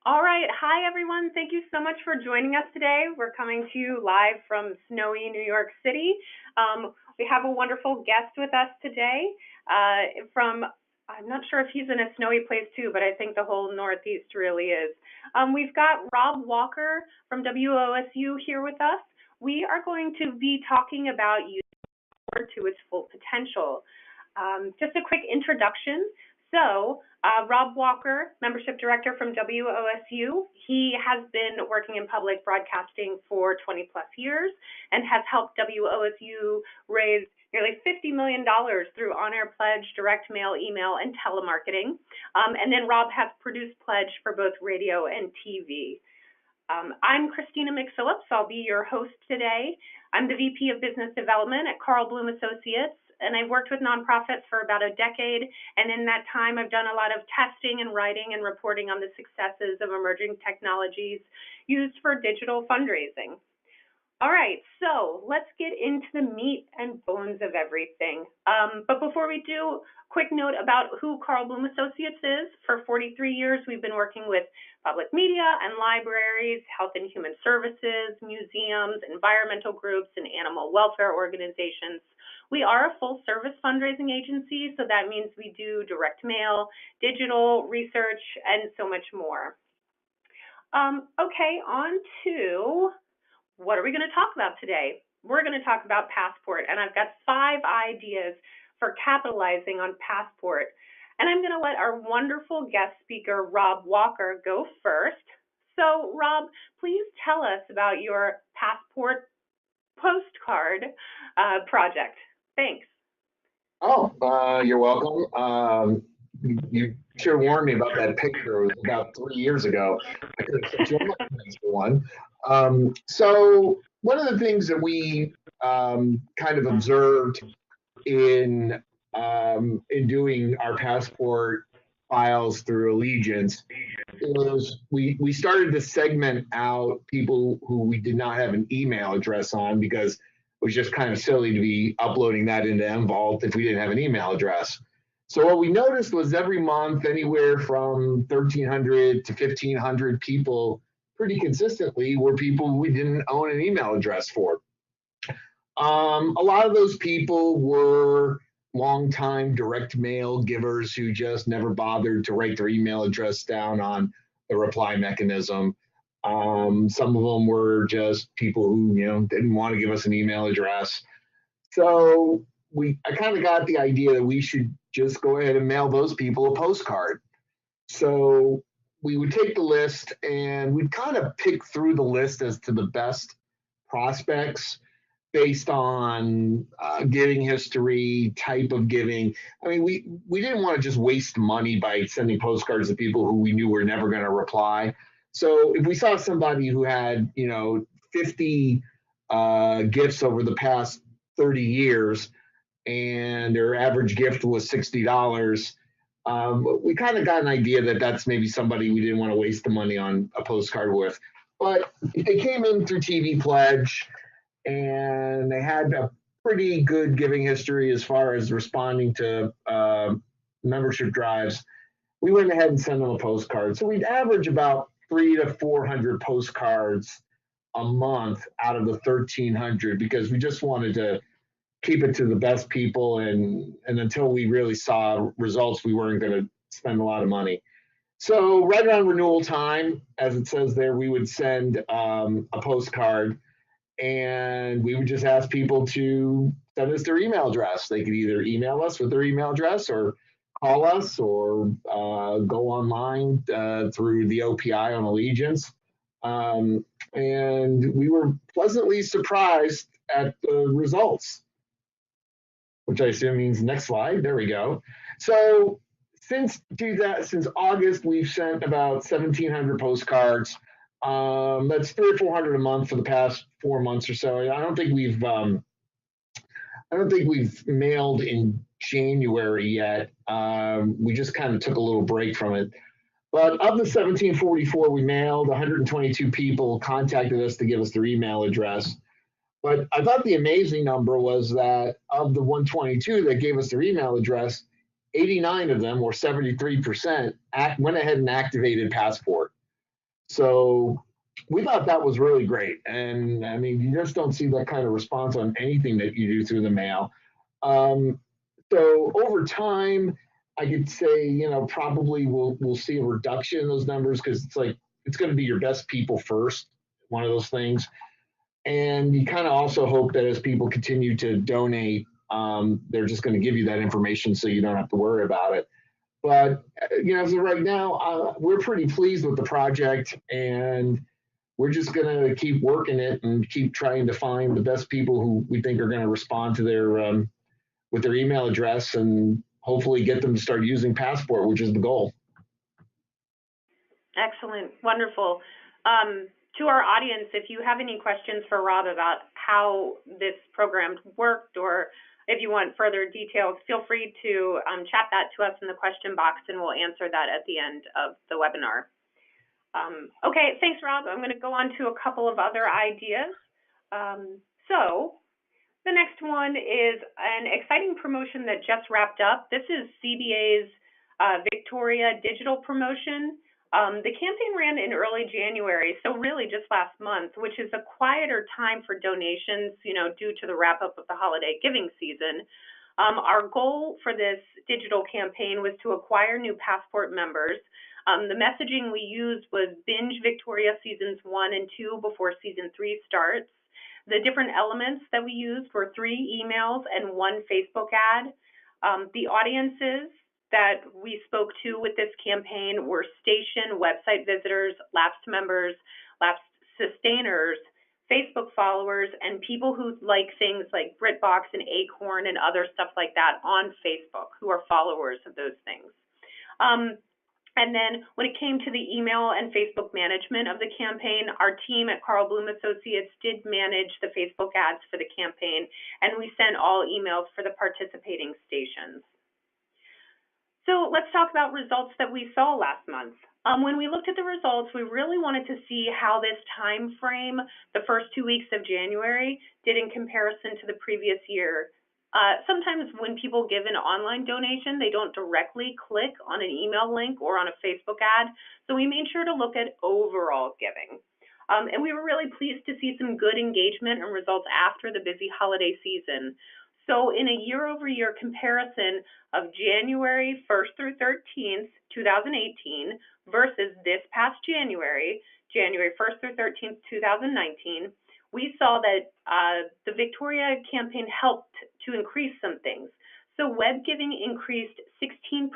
All right. Hi, everyone. Thank you so much for joining us today. We're coming to you live from snowy New York City. We have a wonderful guest with us today I'm not sure if he's in a snowy place too, but I think the whole Northeast really is. We've got Rob Walker from WOSU here with us. We are going to be talking about youth to its full potential. Just a quick introduction. Rob Walker, Membership Director from WOSU, he has been working in public broadcasting for 20 plus years and has helped WOSU raise nearly $50 million through on-air pledge, direct mail, email, and telemarketing. And then Rob has produced pledge for both radio and TV. I'm Christina McPhillips. I'll be your host today. I'm the VP of Business Development at Carl Bloom Associates, and I've worked with nonprofits for about a decade. And in that time, I've done a lot of testing and writing and reporting on the successes of emerging technologies used for digital fundraising. All right, so let's get into the meat and bones of everything. But before we do, quick note about who Carl Bloom Associates is. For 43 years, we've been working with public media and libraries, health and human services, museums, environmental groups, and animal welfare organizations. We are a full-service fundraising agency, so that means we do direct mail, digital, research, and so much more. Okay, on to what are we going to talk about today? We're going to talk about Passport, and I've got 5 ideas for capitalizing on Passport. And I'm going to let our wonderful guest speaker, Rob Walker, go first. So, Rob, please tell us about your Passport postcard project. Thanks. Oh, you're welcome. You should have warned me about that picture. It was about 3 years ago. I could have sent you a nice one. So one of the things that we kind of observed in doing our passport files through Allegiance is we started to segment out people who we did not have an email address on because it was just kind of silly to be uploading that into mVault if we didn't have an email address. So what we noticed was every month, anywhere from 1,300 to 1,500 people pretty consistently were people we didn't own an email address for. A lot of those people were longtime direct mail givers who just never bothered to write their email address down on the reply mechanism. Some of them were just people who didn't want to give us an email address. So I kind of got the idea that we should just go ahead and mail those people a postcard. So we would take the list and we'd kind of pick through the list as to the best prospects based on giving history, type of giving. I mean, we didn't want to just waste money by sending postcards to people who we knew were never going to reply. So if we saw somebody who had, 50 gifts over the past 30 years and their average gift was $60, we kind of got an idea that that's maybe somebody we didn't want to waste the money on a postcard with. But if they came in through TV Pledge and they had a pretty good giving history as far as responding to membership drives, we went ahead and sent them a postcard. So we'd average about 300 to 400 postcards a month out of the 1,300 because we just wanted to keep it to the best people, and until we really saw results, we weren't going to spend a lot of money. So right around renewal time, as it says there, we would send a postcard, and we would just ask people to send us their email address. They could either email us with their email address or call us or go online through the OPI on Allegiance. And we were pleasantly surprised at the results, which I assume means next slide. There we go. So since August, we've sent about 1,700 postcards. That's 300 or 400 a month for the past 4 months or so. I don't think we've mailed in January yet. We just kind of took a little break from it. But of the 1,744 we mailed, 122 people contacted us to give us their email address. But I thought the amazing number was that of the 122 that gave us their email address, 89 of them, or 73%, went ahead and activated Passport. So we thought that was really great. And I mean, you just don't see that kind of response on anything that you do through the mail. Um, so over time, I could say, probably we'll see a reduction in those numbers because it's going to be your best people first, one of those things. And you kind of also hope that as people continue to donate, they're just going to give you that information so you don't have to worry about it. But as of right now, we're pretty pleased with the project, and we're just going to keep working it and keep trying to find the best people who we think are going to respond to their with their email address, and hopefully get them to start using Passport, which is the goal. Excellent. Wonderful. To our audience, if you have any questions for Rob about how this program worked, or if you want further details, feel free to chat that to us in the question box, and we'll answer that at the end of the webinar. Okay, thanks, Rob. I'm going to go on to a couple of other ideas. So the next one is an exciting promotion that just wrapped up. This is CBA's Victoria digital promotion. The campaign ran in early January, so really just last month, which is a quieter time for donations, due to the wrap up of the holiday giving season. Our goal for this digital campaign was to acquire new Passport members. The messaging we used was binge Victoria seasons 1 and 2 before season 3 starts. The different elements that we used were 3 emails and 1 Facebook ad. The audiences that we spoke to with this campaign were station website visitors, lapsed members, lapsed sustainers, Facebook followers, and people who like things like BritBox and Acorn and other stuff like that on Facebook, who are followers of those things. And then when it came to the email and Facebook management of the campaign, our team at Carl Bloom Associates did manage the Facebook ads for the campaign, and we sent all emails for the participating stations. So let's talk about results that we saw last month. When we looked at the results, we really wanted to see how this time frame, the first 2 weeks of January, did in comparison to the previous year. Sometimes when people give an online donation, they don't directly click on an email link or on a Facebook ad, so we made sure to look at overall giving. And we were really pleased to see some good engagement and results after the busy holiday season. So in a year-over-year comparison of January 1st through 13th, 2018, versus this past January, January 1st through 13th, 2019, we saw that the Victoria campaign helped to increase some things. So web giving increased 16%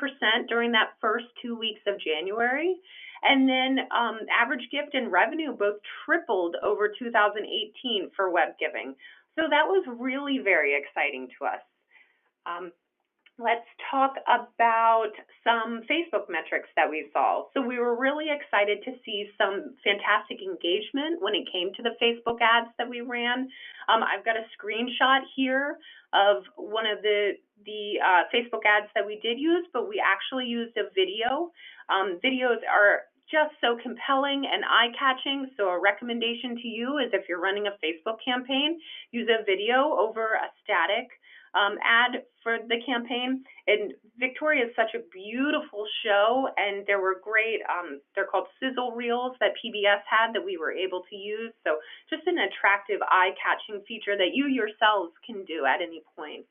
during that first 2 weeks of January. And then average gift and revenue both tripled over 2018 for web giving. So that was really very exciting to us. Let's talk about some Facebook metrics that we saw. So we were really excited to see some fantastic engagement when it came to the Facebook ads that we ran. I've got a screenshot here of one of the Facebook ads that we did use, but we actually used a video. Videos are just so compelling and eye-catching, so a recommendation to you is if you're running a Facebook campaign, use a video over a static ad for the campaign. And Victoria is such a beautiful show, and there were great, they're called sizzle reels that PBS had that we were able to use. So just an attractive, eye-catching feature that you yourselves can do at any point.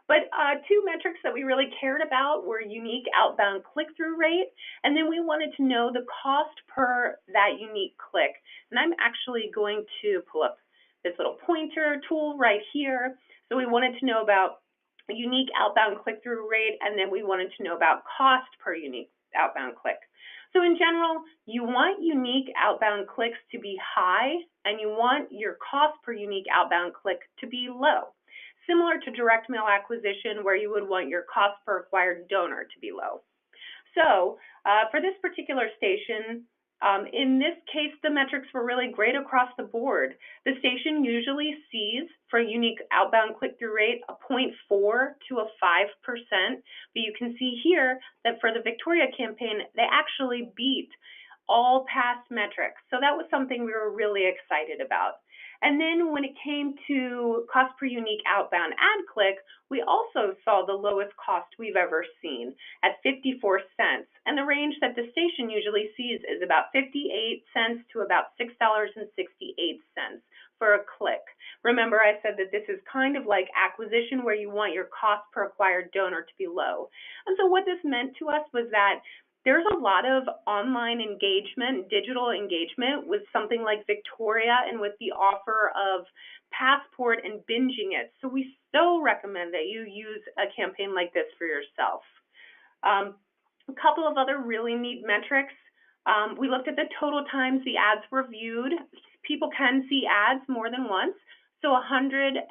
But 2 metrics that we really cared about were unique outbound click-through rate, and then we wanted to know the cost per that unique click. And I'm actually going to pull up this little pointer tool right here. So we wanted to know about unique outbound click-through rate, and then we wanted to know about cost per unique outbound click. So in general, you want unique outbound clicks to be high, and you want your cost per unique outbound click to be low. Similar to direct mail acquisition, where you would want your cost per acquired donor to be low. So for this particular station, in this case, the metrics were really great across the board. The station usually sees, for a unique outbound click-through rate, a 0.4 to a 5%, but you can see here that for the Victoria campaign, they actually beat all past metrics. So that was something we were really excited about. And then when it came to cost per unique outbound ad click, we also saw the lowest cost we've ever seen at 54 cents. And the range that the station usually sees is about 58 cents to about $6.68 for a click. Remember, I said that this is kind of like acquisition, where you want your cost per acquired donor to be low. And so what this meant to us was that there's a lot of online engagement, digital engagement with something like Victoria and with the offer of Passport and binging it. So we so recommend that you use a campaign like this for yourself. A couple of other really neat metrics. We looked at the total times the ads were viewed. People can see ads more than once. So 110,000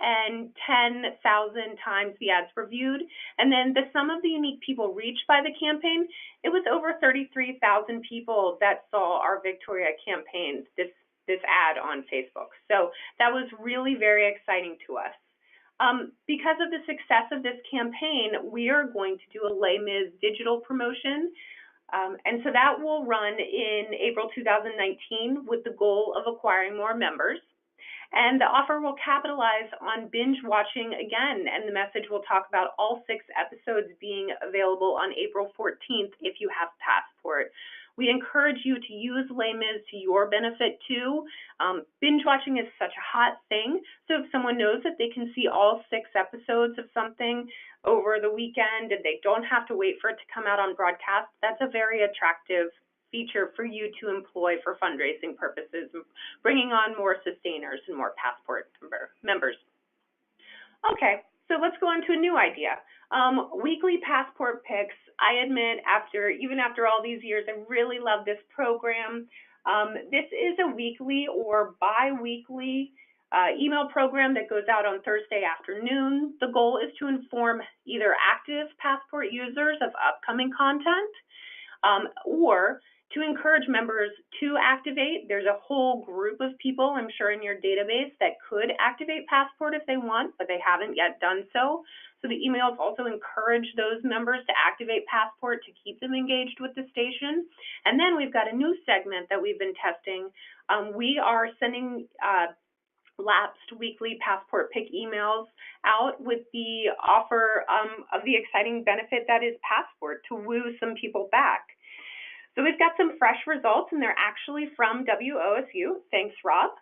times the ads were viewed. And then the sum of the unique people reached by the campaign, it was over 33,000 people that saw our Victoria campaign, this ad on Facebook. So that was really very exciting to us. Because of the success of this campaign, we are going to do a Les Mis digital promotion. And so that will run in April 2019 with the goal of acquiring more members. And the offer will capitalize on binge watching again, and the message will talk about all 6 episodes being available on April 14th if you have Passport. We encourage you to use Les Mis to your benefit too. Binge watching is such a hot thing, so if someone knows that they can see all 6 episodes of something over the weekend and they don't have to wait for it to come out on broadcast, that's a very attractive feature for you to employ for fundraising purposes, bringing on more sustainers and more Passport members. Okay, so let's go on to a new idea. Weekly Passport picks. I admit, even after all these years, I really love this program. This is a weekly or bi-weekly email program that goes out on Thursday afternoon. The goal is to inform either active Passport users of upcoming content, or to encourage members to activate. There's a whole group of people, I'm sure, in your database that could activate Passport if they want, but they haven't yet done so. So the emails also encourage those members to activate Passport to keep them engaged with the station. And then we've got a new segment that we've been testing. We are sending lapsed weekly Passport pick emails out with the offer of the exciting benefit that is Passport to woo some people back. So we've got some fresh results, and they're actually from WOSU. Thanks, Rob.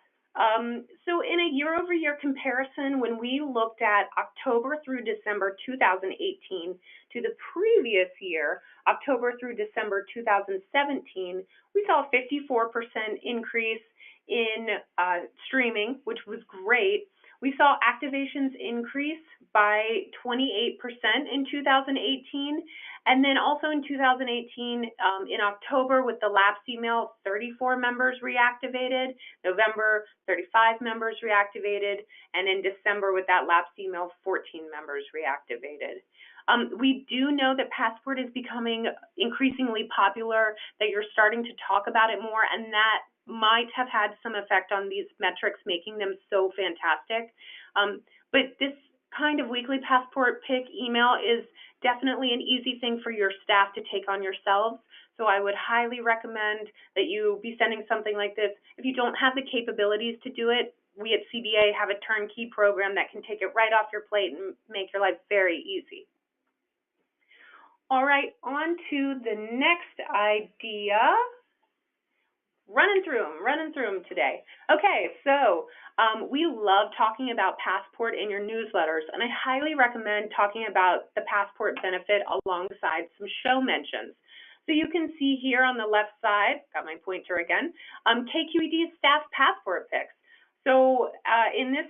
So in a year-over-year comparison, when we looked at October through December 2018 to the previous year, October through December 2017, we saw a 54% increase in streaming, which was great. We saw activations increase by 28% in 2018. And then also in 2018, in October with the lapsed email, 34 members reactivated. November, 35 members reactivated. And in December with that lapsed email, 14 members reactivated. We do know that Passport is becoming increasingly popular, that you're starting to talk about it more, and that might have had some effect on these metrics, making them so fantastic. But this kind of weekly Passport pick email is definitely an easy thing for your staff to take on yourselves. So I would highly recommend that you be sending something like this. If you don't have the capabilities to do it, we at CBA have a turnkey program that can take it right off your plate and make your life very easy. All right, on to the next idea. Running through them today. Okay, so we love talking about Passport in your newsletters, and I highly recommend talking about the Passport benefit alongside some show mentions. So you can see here on the left side, got my pointer again, KQED's staff Passport picks. So in this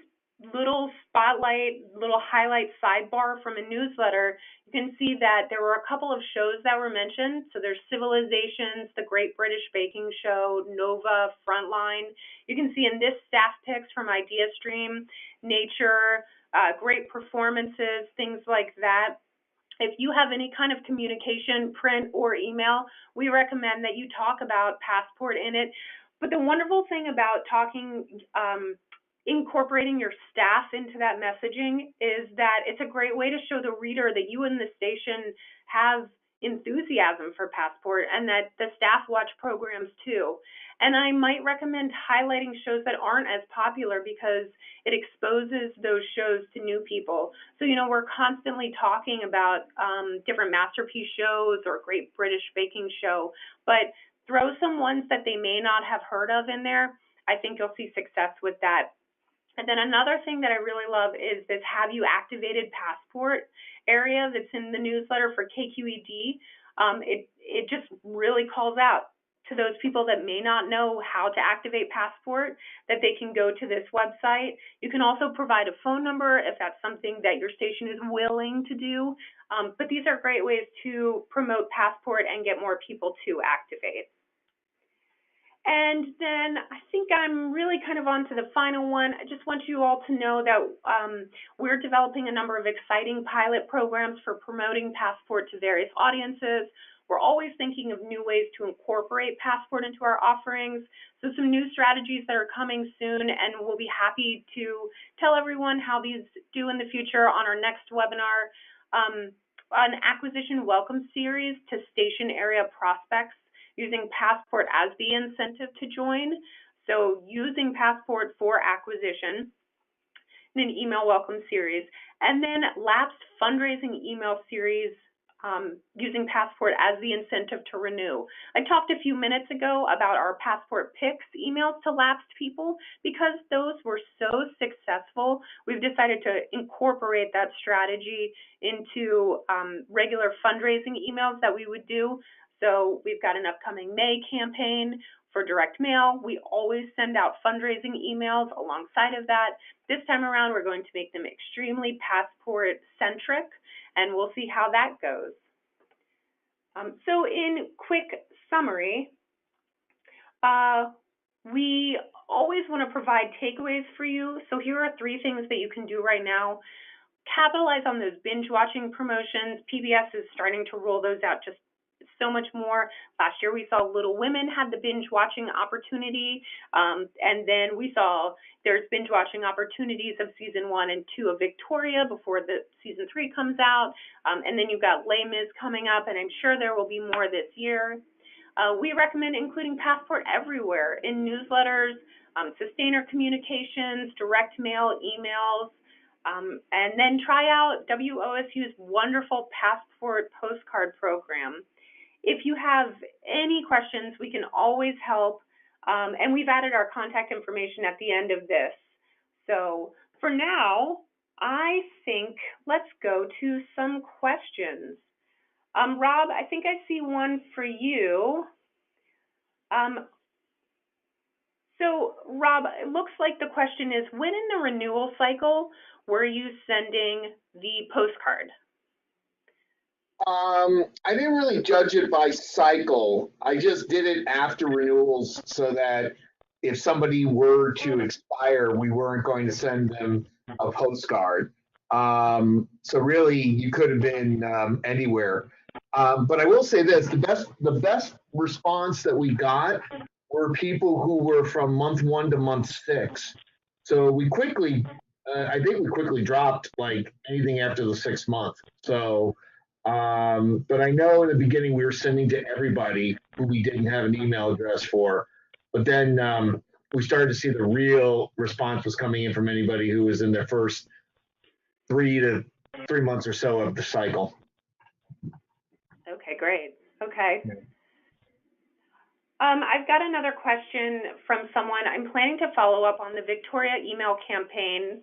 little highlight sidebar from a newsletter, you can see that there were a couple of shows that were mentioned. So there's Civilizations, The Great British Baking Show, Nova, Frontline. You can see in this staff picks from IdeaStream, Nature, great performances, things like that. If you have any kind of communication, print or email, we recommend that you talk about Passport in it. But the wonderful thing about incorporating your staff into that messaging is that it's a great way to show the reader that you and the station have enthusiasm for Passport and that the staff watch programs too. And I might recommend highlighting shows that aren't as popular because it exposes those shows to new people. So, we're constantly talking about different masterpiece shows or Great British Baking Show, but throw some ones that they may not have heard of in there. I think you'll see success with that. And then another thing that I really love is this Have You Activated Passport area that's in the newsletter for KQED. It just really calls out to those people that may not know how to activate Passport, that they can go to this website. You can also provide a phone number if that's something that your station is willing to do. But these are great ways to promote Passport and get more people to activate. And then I think I'm really kind of on to the final one. I just want you all to know that we're developing a number of exciting pilot programs for promoting Passport to various audiences. We're always thinking of new ways to incorporate Passport into our offerings. So some new strategies that are coming soon, and we'll be happy to tell everyone how these do in the future on our next webinar. An acquisition welcome series to station area prospects, using Passport as the incentive to join. So using Passport for acquisition in an email welcome series. And then lapsed fundraising email series using Passport as the incentive to renew. I talked a few minutes ago about our Passport Picks emails to lapsed people. Because those were so successful, we've decided to incorporate that strategy into regular fundraising emails that we would do. So we've got an upcoming May campaign for direct mail. We always send out fundraising emails alongside of that. This time around, we're going to make them extremely Passport-centric, and we'll see how that goes. So in quick summary, we always want to provide takeaways for you. So here are 3 things that you can do right now. Capitalize on those binge watching promotions. PBS is starting to roll those out just so much more. Last year we saw Little Women had the binge watching opportunity, and then we saw there's binge watching opportunities of season 1 and 2 of Victoria before the season 3 comes out, and then you've got Les Mis coming up, and I'm sure there will be more this year. We recommend including Passport everywhere in newsletters, sustainer communications, direct mail, emails, and then try out WOSU's wonderful Passport Postcard program. If you have any questions, we can always help, and we've added our contact information at the end of this. So for now, I think let's go to some questions. Rob, I think I see one for you. So Rob, it looks like the question is, when in the renewal cycle were you sending the postcard? I didn't really judge it by cycle. I just did it after renewals so that if somebody were to expire, we weren't going to send them a postcard. So really, you could have been anywhere. But I will say this: the best response that we got were people who were from month 1 to month 6. So we quickly, I think we quickly dropped like anything after the 6th month. So. But I know in the beginning we were sending to everybody who we didn't have an email address for. But then we started to see the real response was coming in from anybody who was in their first 3 months or so of the cycle. Okay, great. Okay. I've got another question from someone. I'm planning to follow up on the Victoria email campaign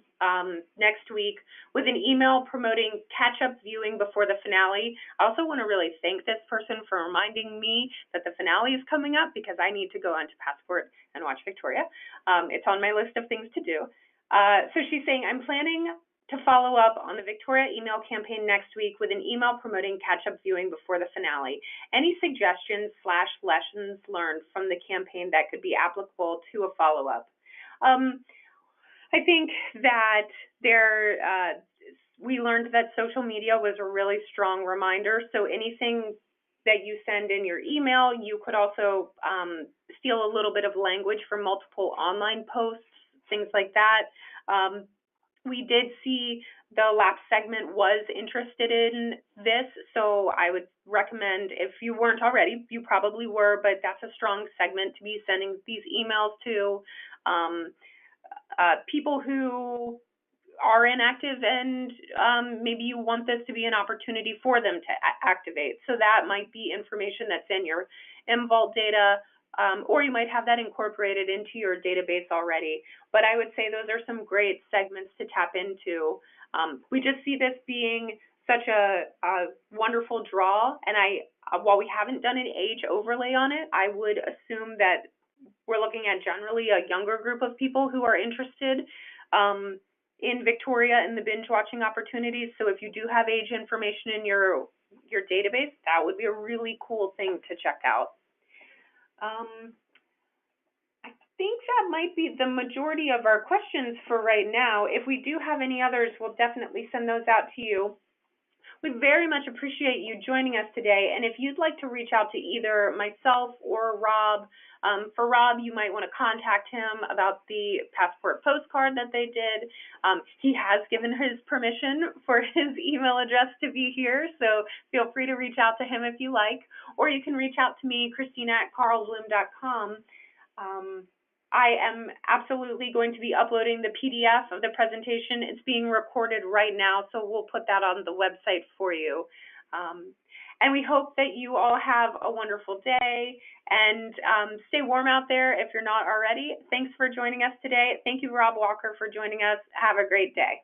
next week with an email promoting catch-up viewing before the finale. I also want to really thank this person for reminding me that the finale is coming up, because I need to go onto Passport and watch Victoria. It's on my list of things to do. So she's saying, I'm planning to follow up on the Victoria email campaign next week with an email promoting catch-up viewing before the finale. Any suggestions/lessons learned from the campaign that could be applicable to a follow-up? I think that we learned that social media was a really strong reminder. So anything that you send in your email, you could also steal a little bit of language from multiple online posts, things like that. We did see the last segment was interested in this, so I would recommend, if you weren't already, you probably were, but that's a strong segment to be sending these emails to people who are inactive, and maybe you want this to be an opportunity for them to activate. So that might be information that's in your Invault data, or you might have that incorporated into your database already. But I would say those are some great segments to tap into. We just see this being such a wonderful draw, and while we haven't done an age overlay on it, I would assume that we're looking at generally a younger group of people who are interested in Victoria and the binge watching opportunities. So if you do have age information in your database, that would be a really cool thing to check out. I think that might be the majority of our questions for right now. If we do have any others, we'll definitely send those out to you. We very much appreciate you joining us today, and if you'd like to reach out to either myself or Rob, for Rob, you might want to contact him about the passport postcard that they did. He has given his permission for his email address to be here, so feel free to reach out to him if you like, or you can reach out to me, Christina@carlbloom.com. I am absolutely going to be uploading the PDF of the presentation. It's being recorded right now, so we'll put that on the website for you. And we hope that you all have a wonderful day, and stay warm out there if you're not already. Thanks for joining us today. Thank you, Rob Walker, for joining us. Have a great day.